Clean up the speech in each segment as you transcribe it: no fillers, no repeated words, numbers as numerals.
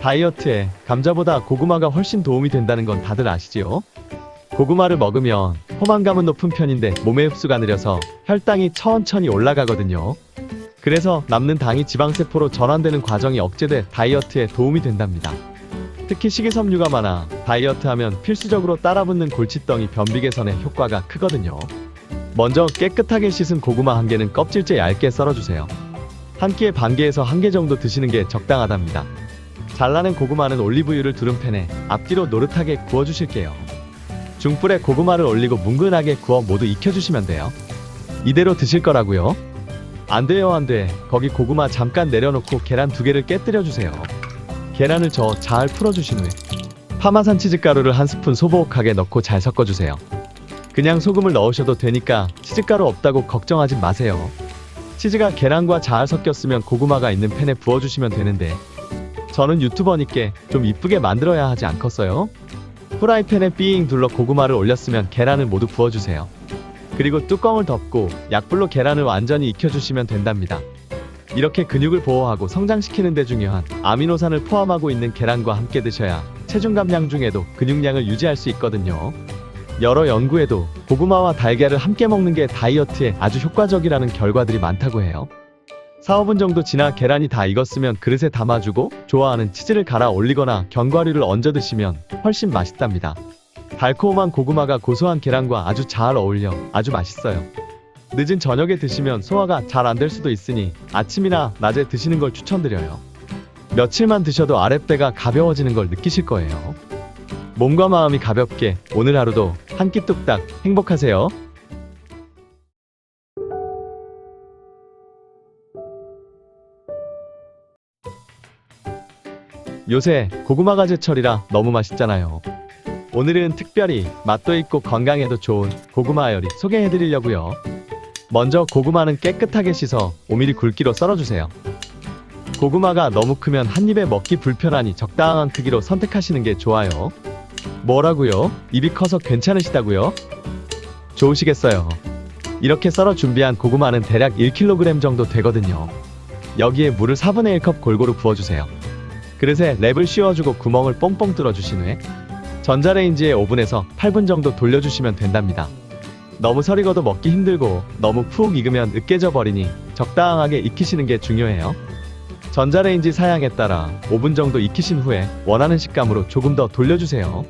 다이어트에 감자보다 고구마가 훨씬 도움이 된다는 건 다들 아시지요? 고구마를 먹으면 포만감은 높은 편인데 몸에 흡수가 느려서 혈당이 천천히 올라가거든요. 그래서 남는 당이 지방세포로 전환되는 과정이 억제돼 다이어트에 도움이 된답니다. 특히 식이섬유가 많아 다이어트하면 필수적으로 따라붙는 골칫덩이 변비 개선에 효과가 크거든요. 먼저 깨끗하게 씻은 고구마 한 개는 껍질째 얇게 썰어주세요. 한 끼에 반 개에서 한 개 정도 드시는 게 적당하답니다. 잘라낸 고구마는 올리브유를 두른 팬에 앞뒤로 노릇하게 구워주실게요. 중불에 고구마를 올리고 뭉근하게 구워 모두 익혀주시면 돼요. 이대로 드실 거라고요? 안 돼요, 안 돼. 거기 고구마 잠깐 내려놓고 계란 2개를 깨뜨려주세요. 계란을 저어 잘 풀어주신 후에 파마산 치즈가루를 한 스푼 소복하게 넣고 잘 섞어주세요. 그냥 소금을 넣으셔도 되니까 치즈가루 없다고 걱정하지 마세요. 치즈가 계란과 잘 섞였으면 고구마가 있는 팬에 부어주시면 되는데 저는 유튜버니께 좀 이쁘게 만들어야 하지 않겠어요? 후라이팬에 삥 둘러 고구마를 올렸으면 계란을 모두 부어주세요. 그리고 뚜껑을 덮고 약불로 계란을 완전히 익혀주시면 된답니다. 이렇게 근육을 보호하고 성장시키는 데 중요한 아미노산을 포함하고 있는 계란과 함께 드셔야 체중 감량 중에도 근육량을 유지할 수 있거든요. 여러 연구에도 고구마와 달걀을 함께 먹는 게 다이어트에 아주 효과적이라는 결과들이 많다고 해요. 4-5분 정도 지나 계란이 다 익었으면 그릇에 담아주고 좋아하는 치즈를 갈아 올리거나 견과류를 얹어 드시면 훨씬 맛있답니다. 달콤한 고구마가 고소한 계란과 아주 잘 어울려 아주 맛있어요. 늦은 저녁에 드시면 소화가 잘 안 될 수도 있으니 아침이나 낮에 드시는 걸 추천드려요. 며칠만 드셔도 아랫배가 가벼워지는 걸 느끼실 거예요. 몸과 마음이 가볍게 오늘 하루도 한 끼 뚝딱 행복하세요. 요새 고구마가 제철이라 너무 맛있잖아요. 오늘은 특별히 맛도 있고 건강에도 좋은 고구마 요리 소개해드리려고요. 먼저 고구마는 깨끗하게 씻어 5mm 굵기로 썰어주세요. 고구마가 너무 크면 한 입에 먹기 불편하니 적당한 크기로 선택하시는 게 좋아요. 뭐라고요? 입이 커서 괜찮으시다고요? 좋으시겠어요. 이렇게 썰어 준비한 고구마는 대략 1kg 정도 되거든요. 여기에 물을 4분의 1컵 골고루 부어주세요. 그릇에 랩을 씌워주고 구멍을 뽕뽕 뚫어주신 후에 전자레인지에 5분에서 8분 정도 돌려주시면 된답니다. 너무 설익어도 먹기 힘들고 너무 푹 익으면 으깨져 버리니 적당하게 익히시는 게 중요해요. 전자레인지 사양에 따라 5분 정도 익히신 후에 원하는 식감으로 조금 더 돌려주세요.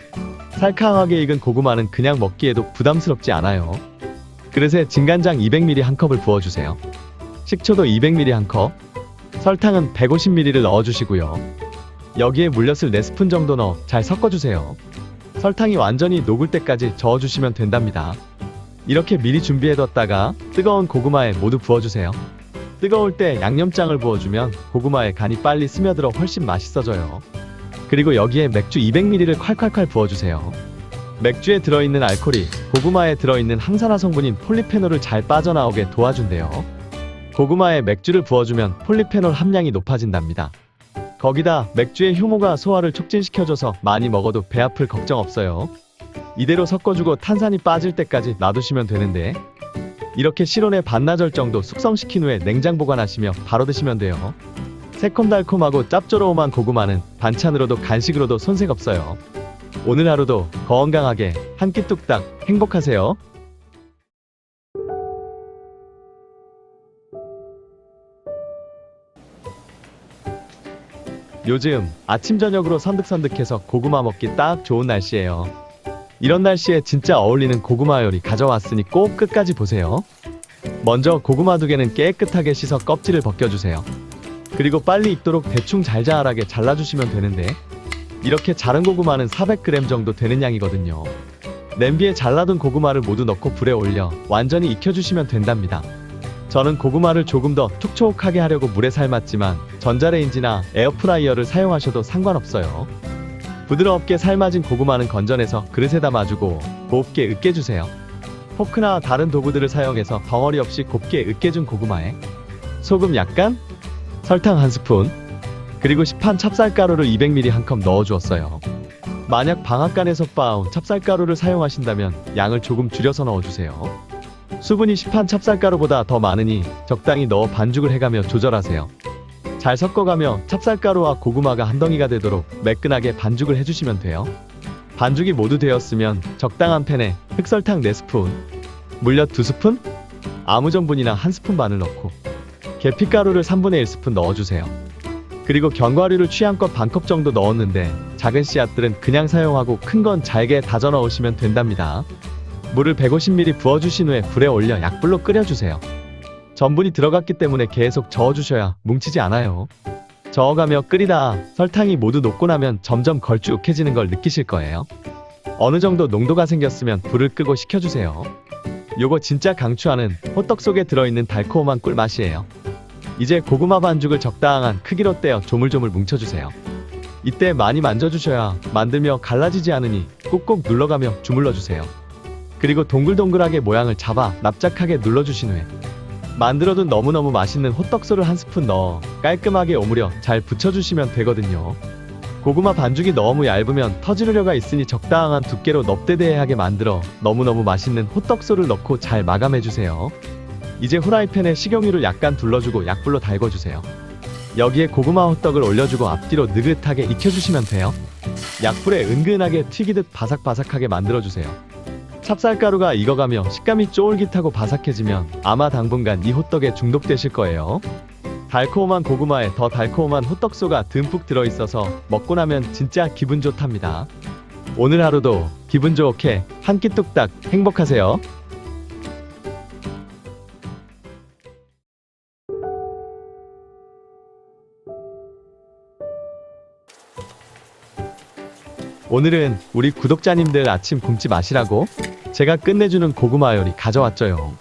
살캉하게 익은 고구마는 그냥 먹기에도 부담스럽지 않아요. 그릇에 진간장 200ml 한 컵을 부어주세요. 식초도 200ml 한 컵, 설탕은 150ml를 넣어주시고요. 여기에 물엿을 4스푼 정도 넣어 잘 섞어주세요. 설탕이 완전히 녹을 때까지 저어주시면 된답니다. 이렇게 미리 준비해뒀다가 뜨거운 고구마에 모두 부어주세요. 뜨거울 때 양념장을 부어주면 고구마에 간이 빨리 스며들어 훨씬 맛있어져요. 그리고 여기에 맥주 200ml를 콸콸콸 부어주세요. 맥주에 들어있는 알코올이 고구마에 들어있는 항산화 성분인 폴리페놀을 잘 빠져나오게 도와준대요. 고구마에 맥주를 부어주면 폴리페놀 함량이 높아진답니다. 거기다 맥주의 효모가 소화를 촉진시켜줘서 많이 먹어도 배 아플 걱정 없어요. 이대로 섞어주고 탄산이 빠질 때까지 놔두시면 되는데 이렇게 실온에 반나절 정도 숙성시킨 후에 냉장 보관하시며 바로 드시면 돼요. 새콤달콤하고 짭조름한 고구마는 반찬으로도 간식으로도 손색 없어요. 오늘 하루도 건강하게 한 끼 뚝딱 행복하세요. 요즘 아침 저녁으로 선득선득해서 고구마 먹기 딱 좋은 날씨예요. 이런 날씨에 진짜 어울리는 고구마 요리 가져왔으니 꼭 끝까지 보세요. 먼저 고구마 2개는 깨끗하게 씻어 껍질을 벗겨주세요. 그리고 빨리 익도록 대충 잘잘하게 잘라주시면 되는데 이렇게 자른 고구마는 400g 정도 되는 양이거든요. 냄비에 잘라둔 고구마를 모두 넣고 불에 올려 완전히 익혀주시면 된답니다. 저는 고구마를 조금 더 촉촉하게 하려고 물에 삶았지만 전자레인지나 에어프라이어를 사용하셔도 상관없어요. 부드럽게 삶아진 고구마는 건져내서 그릇에 담아주고 곱게 으깨주세요. 포크나 다른 도구들을 사용해서 덩어리 없이 곱게 으깨준 고구마에 소금 약간, 설탕 1스푼, 그리고 시판 찹쌀가루를 200ml 한 컵 넣어주었어요. 만약 방앗간에서 빻아온 찹쌀가루를 사용하신다면 양을 조금 줄여서 넣어주세요. 수분이 시판 찹쌀가루보다 더 많으니 적당히 넣어 반죽을 해가며 조절하세요. 잘 섞어가며 찹쌀가루와 고구마가 한 덩이가 되도록 매끈하게 반죽을 해주시면 돼요. 반죽이 모두 되었으면 적당한 팬에 흑설탕 4스푼, 물엿 2스푼, 아무전분이나 1스푼 반을 넣고 계피가루를 3분의 1스푼 넣어주세요. 그리고 견과류를 취향껏 반컵 정도 넣었는데 작은 씨앗들은 그냥 사용하고 큰 건 잘게 다져 넣으시면 된답니다. 물을 150ml 부어주신 후에 불에 올려 약불로 끓여주세요. 전분이 들어갔기 때문에 계속 저어주셔야 뭉치지 않아요. 저어가며 끓이다 설탕이 모두 녹고 나면 점점 걸쭉해지는 걸 느끼실 거예요. 어느 정도 농도가 생겼으면 불을 끄고 식혀주세요. 요거 진짜 강추하는 호떡 속에 들어있는 달콤한 꿀맛이에요. 이제 고구마 반죽을 적당한 크기로 떼어 조물조물 뭉쳐주세요. 이때 많이 만져주셔야 만들며 갈라지지 않으니 꾹꾹 눌러가며 주물러주세요. 그리고 동글동글하게 모양을 잡아 납작하게 눌러주신 후에 만들어둔 너무너무 맛있는 호떡소를 1스푼 넣어 깔끔하게 오므려 잘 붙여주시면 되거든요. 고구마 반죽이 너무 얇으면 터질 우려가 있으니 적당한 두께로 넙대대하게 만들어 너무너무 맛있는 호떡소를 넣고 잘 마감해주세요. 이제 후라이팬에 식용유를 약간 둘러주고 약불로 달궈주세요. 여기에 고구마 호떡을 올려주고 앞뒤로 느긋하게 익혀주시면 돼요. 약불에 은근하게 튀기듯 바삭바삭하게 만들어주세요. 찹쌀가루가 익어가며 식감이 쫄깃하고 바삭해지면 아마 당분간 이 호떡에 중독되실 거예요. 달콤한 고구마에 더 달콤한 호떡소가 듬뿍 들어있어서 먹고 나면 진짜 기분 좋답니다. 오늘 하루도 기분 좋게 한 끼 뚝딱 행복하세요. 오늘은 우리 구독자님들 아침 굶지 마시라고 제가 끝내주는 고구마 요리 가져왔죠요.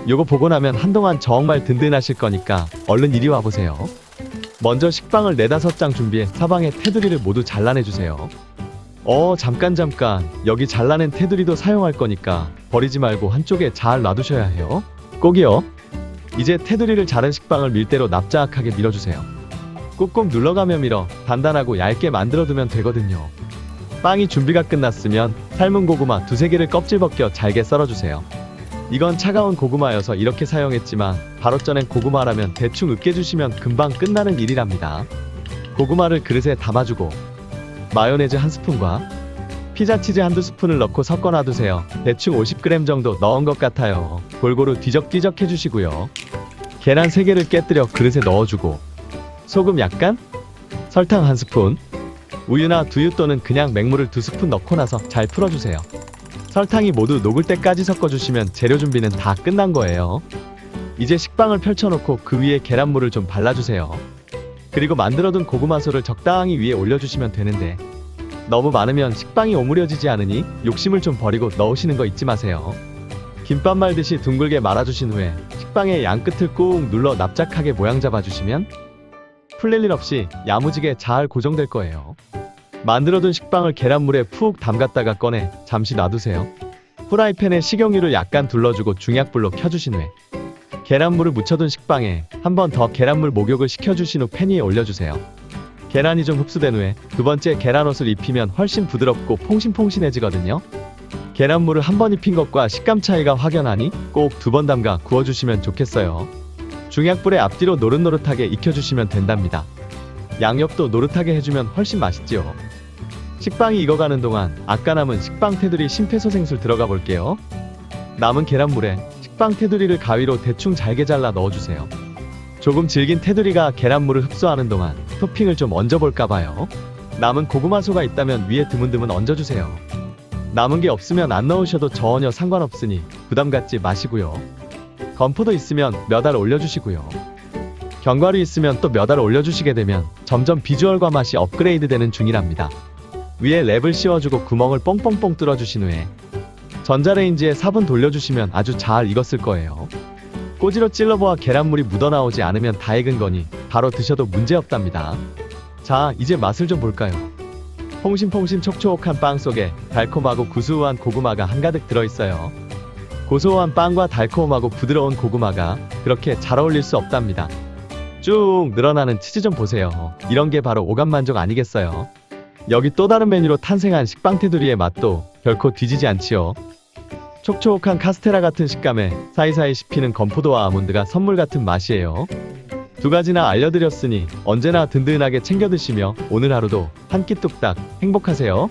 요거 보고 나면 한동안 정말 든든하실 거니까 얼른 이리 와보세요. 먼저 식빵을 4-5장 준비해 사방에 테두리를 모두 잘라내주세요. 잠깐 여기 잘라낸 테두리도 사용할 거니까 버리지 말고 한쪽에 잘 놔두셔야 해요. 꼭이요. 이제 테두리를 자른 식빵을 밀대로 납작하게 밀어주세요. 꾹꾹 눌러가며 밀어 단단하고 얇게 만들어두면 되거든요. 빵이 준비가 끝났으면 삶은 고구마 2-3개를 껍질 벗겨 잘게 썰어주세요. 이건 차가운 고구마여서 이렇게 사용했지만 바로 쪄낸 고구마라면 대충 으깨주시면 금방 끝나는 일이랍니다. 고구마를 그릇에 담아주고 마요네즈 1스푼과 피자치즈 1-2스푼을 넣고 섞어 놔두세요. 대충 50g 정도 넣은 것 같아요. 골고루 뒤적뒤적 해주시고요. 계란 3개를 깨뜨려 그릇에 넣어주고 소금 약간, 설탕 1스푼, 우유나 두유 또는 그냥 맹물을 2스푼 넣고 나서 잘 풀어주세요. 설탕이 모두 녹을 때까지 섞어주시면 재료 준비는 다 끝난 거예요. 이제 식빵을 펼쳐놓고 그 위에 계란물을 좀 발라주세요. 그리고 만들어둔 고구마소를 적당히 위에 올려주시면 되는데 너무 많으면 식빵이 오므려지지 않으니 욕심을 좀 버리고 넣으시는 거 잊지 마세요. 김밥 말듯이 둥글게 말아주신 후에 식빵의 양끝을 꾹 눌러 납작하게 모양 잡아주시면 풀릴 일 없이 야무지게 잘 고정될 거예요. 만들어둔 식빵을 계란물에 푹 담갔다가 꺼내 잠시 놔두세요. 후라이팬에 식용유를 약간 둘러주고 중약불로 켜주신 후에 계란물을 묻혀둔 식빵에 한 번 더 계란물 목욕을 시켜주신 후 팬 위에 올려주세요. 계란이 좀 흡수된 후에 2번째 계란옷을 입히면 훨씬 부드럽고 퐁신퐁신해지거든요. 계란물을 한 번 입힌 것과 식감 차이가 확연하니 꼭 2번 담가 구워주시면 좋겠어요. 중약불에 앞뒤로 노릇노릇하게 익혀주시면 된답니다. 양옆도 노릇하게 해주면 훨씬 맛있지요. 식빵이 익어가는 동안 아까 남은 식빵 테두리 심폐소생술 들어가 볼게요. 남은 계란물에 식빵 테두리를 가위로 대충 잘게 잘라 넣어주세요. 조금 질긴 테두리가 계란물을 흡수하는 동안 토핑을 좀 얹어볼까봐요. 남은 고구마소가 있다면 위에 드문드문 얹어주세요. 남은 게 없으면 안 넣으셔도 전혀 상관없으니 부담 갖지 마시고요. 건포도 있으면 몇 알 올려주시고요. 견과류 있으면 또 몇 알 올려주시게 되면 점점 비주얼과 맛이 업그레이드 되는 중이랍니다. 위에 랩을 씌워주고 구멍을 뽕뽕뽕 뚫어주신 후에 전자레인지에 4분 돌려주시면 아주 잘 익었을 거예요. 꼬지로 찔러보아 계란물이 묻어나오지 않으면 다 익은 거니 바로 드셔도 문제없답니다. 자, 이제 맛을 좀 볼까요? 퐁신퐁신 촉촉한 빵 속에 달콤하고 구수한 고구마가 한가득 들어있어요. 고소한 빵과 달콤하고 부드러운 고구마가 그렇게 잘 어울릴 수 없답니다. 쭉 늘어나는 치즈 좀 보세요. 이런 게 바로 오감만족 아니겠어요? 여기 또 다른 메뉴로 탄생한 식빵 테두리의 맛도 결코 뒤지지 않지요. 촉촉한 카스테라 같은 식감에 사이사이 씹히는 건포도와 아몬드가 선물 같은 맛이에요. 두 가지나 알려드렸으니 언제나 든든하게 챙겨 드시며 오늘 하루도 한 끼 뚝딱 행복하세요.